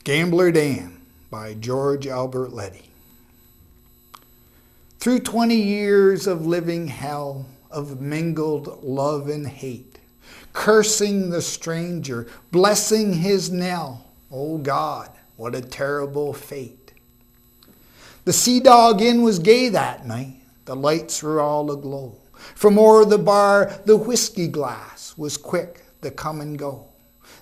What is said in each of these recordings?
Gambler Dan by George Albert Leddy. Through 20 years of living hell, of mingled love and hate, cursing the stranger, blessing his knell, oh God, what a terrible fate. The Sea Dog Inn was gay that night, the lights were all aglow. From o'er the bar the whiskey glass was quick to come and go.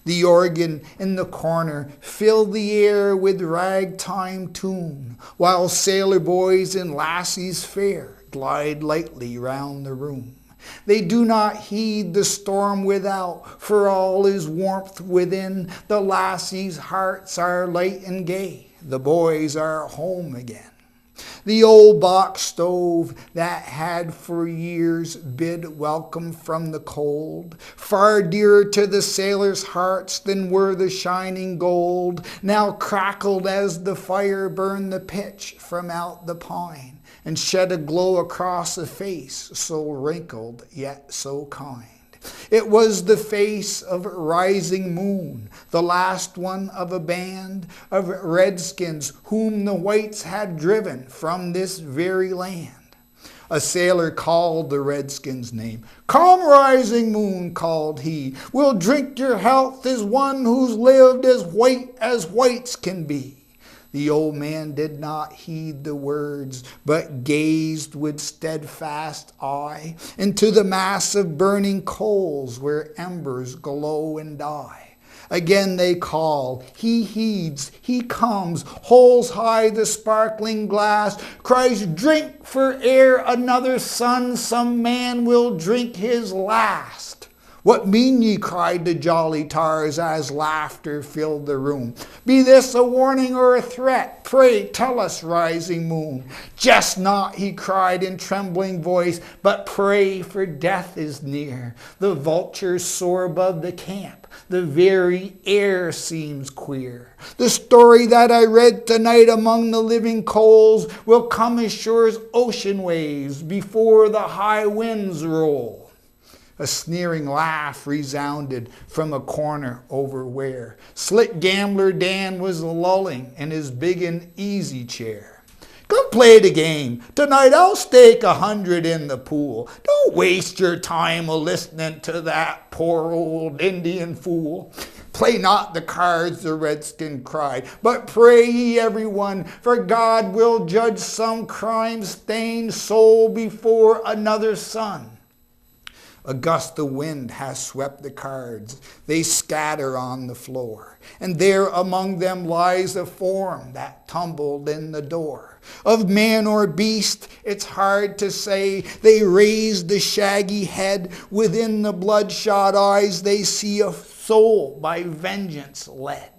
The organ in the corner filled the air with ragtime tune, while sailor boys and lassies fair glide lightly round the room. They do not heed the storm without, for all is warmth within. The lassies' hearts are light and gay, the boys are home again. The old box stove that had for years bid welcome from the cold, far dearer to the sailors' hearts than were the shining gold, now crackled as the fire burned the pitch from out the pine, and shed a glow across a face so wrinkled yet so kind. It was the face of rising moon, the last one of a band of redskins whom the whites had driven from this very land. A sailor called the redskin's name. "Come, rising moon," called he, "we'll drink your health as one who's lived as white as whites can be." The old man did not heed the words, but gazed with steadfast eye into the mass of burning coals where embers glow and die. Again they call, he heeds, he comes, holds high the sparkling glass, cries, "Drink, for ere another sun some man will drink his last." "What mean ye?" cried the jolly tars as laughter filled the room. "Be this a warning or a threat? Pray tell us, rising moon." "Jest not," he cried in trembling voice, "but pray, for death is near. The vultures soar above the camp. The very air seems queer. The story that I read tonight among the living coals will come as sure as ocean waves before the high winds roll." A sneering laugh resounded from a corner over where slick Gambler Dan was lolling in his big and easy chair. "Come play the game. Tonight I'll stake 100 in the pool. Don't waste your time a-listening to that poor old Indian fool." "Play not the cards," the redskin cried, "but pray ye everyone, for God will judge some crime-stained soul before another sun." A gust of wind has swept the cards. They scatter on the floor. And there among them lies a form that tumbled in the door. Of man or beast, it's hard to say. They raise the shaggy head. Within the bloodshot eyes, they see a soul by vengeance led.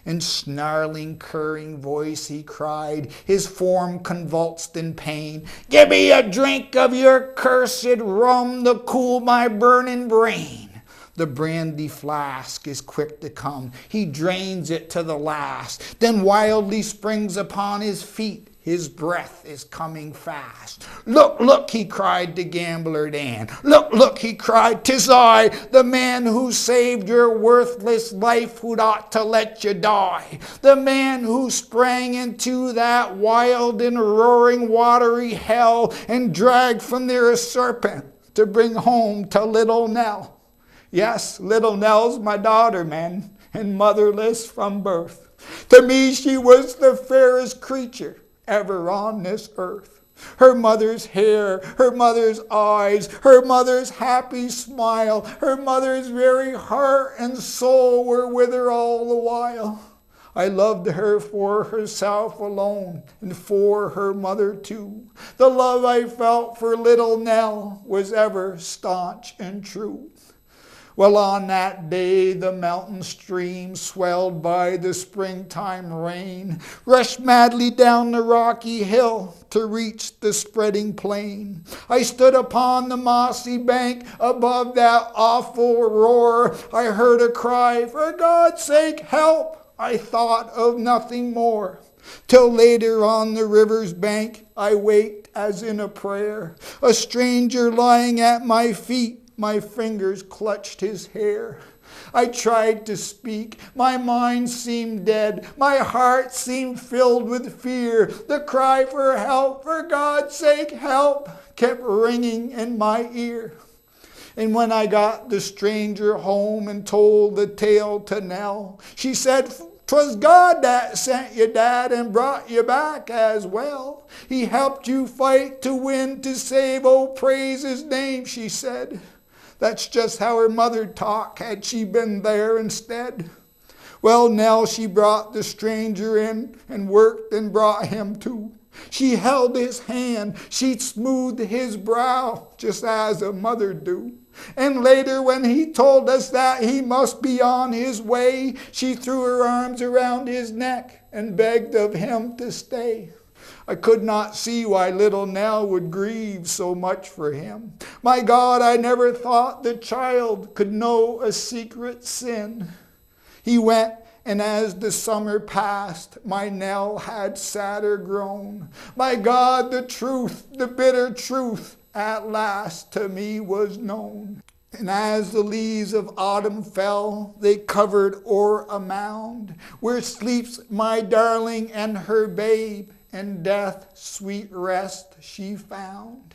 In snarling, curring voice he cried, his form convulsed in pain, "Give me a drink of your cursed rum to cool my burning brain." The brandy flask is quick to come. He drains it to the last, then wildly springs upon his feet. His breath is coming fast. "Look, look," he cried to Gambler Dan. "Look, look," he cried, "'tis I, the man who saved your worthless life, who'd ought to let you die. The man who sprang into that wild and roaring watery hell and dragged from there a serpent to bring home to little Nell. Yes, little Nell's my daughter, man, and motherless from birth. To me she was the fairest creature ever on this earth. Her mother's hair, her mother's eyes, her mother's happy smile, her mother's very heart and soul were with her all the while. I loved her for herself alone and for her mother too. The love I felt for little Nell was ever staunch and true. Well, on that day the mountain stream, swelled by the springtime rain, rushed madly down the rocky hill to reach the spreading plain. I stood upon the mossy bank above that awful roar. I heard a cry, "For God's sake, help!" I thought of nothing more. Till later on the river's bank I waked as in a prayer. A stranger lying at my feet, my fingers clutched his hair. I tried to speak, my mind seemed dead, my heart seemed filled with fear. The cry for help, for God's sake help, kept ringing in my ear. And when I got the stranger home and told the tale to Nell, she said, "'Twas God that sent you, Dad, and brought you back as well. He helped you fight to win, to save, oh praise his name," she said. That's just how her mother'd talk had she been there instead. Well, Nell, she brought the stranger in and worked and brought him to. She held his hand, she smoothed his brow, just as a mother do. And later when he told us that he must be on his way, she threw her arms around his neck and begged of him to stay. I could not see why little Nell would grieve so much for him. My God, I never thought the child could know a secret sin. He went, and as the summer passed, my Nell had sadder grown. My God, the truth, the bitter truth, at last to me was known. And as the leaves of autumn fell, they covered o'er a mound, where sleeps my darling and her babe, and death's sweet rest she found.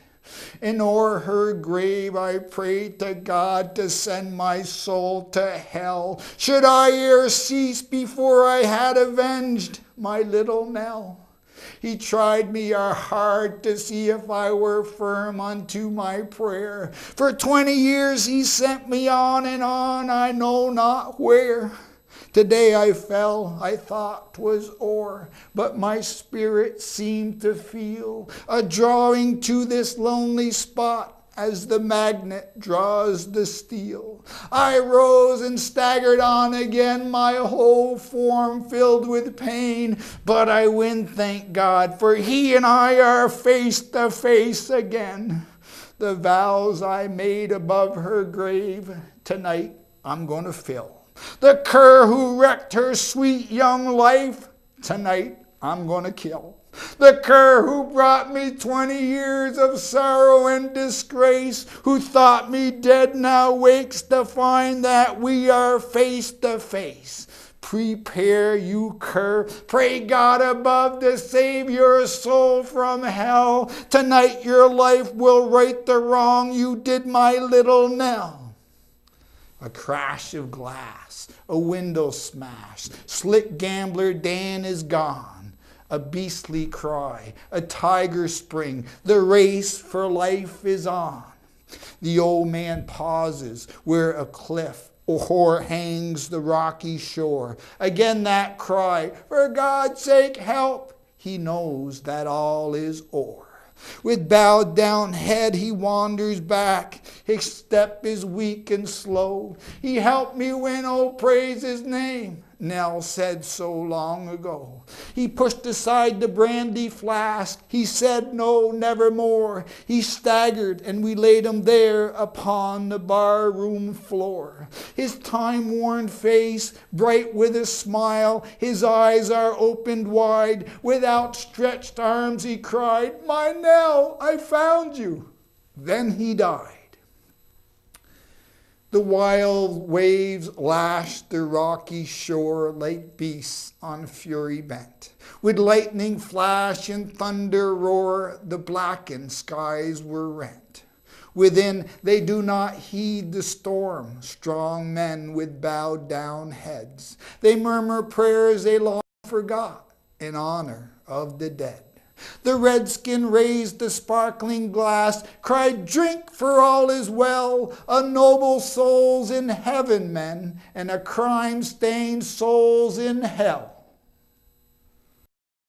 And o'er her grave I prayed to God to send my soul to hell, should I e'er cease before I had avenged my little Nell. He tried me hard to see if I were firm unto my prayer. For 20 years he sent me on and on, I know not where. Today I fell, I thought 'twas o'er, but my spirit seemed to feel a drawing to this lonely spot, as the magnet draws the steel. I rose and staggered on again, my whole form filled with pain. But I win, thank God, for he and I are face to face again. The vows I made above her grave, tonight I'm going to fill. The cur who wrecked her sweet young life, tonight I'm going to kill. The cur who brought me 20 years of sorrow and disgrace, who thought me dead, now wakes to find that we are face to face. Prepare, you cur, pray God above to save your soul from hell. Tonight your life will right the wrong you did my little Nell. A crash of glass, a window smash, slick gambler Dan is gone. A beastly cry, a tiger spring, the race for life is on. The old man pauses where a cliff o'erhangs the rocky shore. Again that cry, for God's sake help. He knows that all is o'er. With bowed down head he wanders back. His step is weak and slow. He helped me win, oh praise his name, Nell said so long ago. He pushed aside the brandy flask. He said no, nevermore. He staggered and we laid him there upon the barroom floor. His time-worn face bright with a smile, his eyes are opened wide. With outstretched arms he cried, "My Nell, I found you." Then he died. The wild waves lashed the rocky shore like beasts on fury bent. With lightning flash and thunder roar, the blackened skies were rent. Within they do not heed the storm, strong men with bowed down heads. They murmur prayers they long forgot in honor of the dead. The redskin raised the sparkling glass, cried, "Drink, for all is well. A noble soul's in heaven, men, and a crime-stained soul's in hell."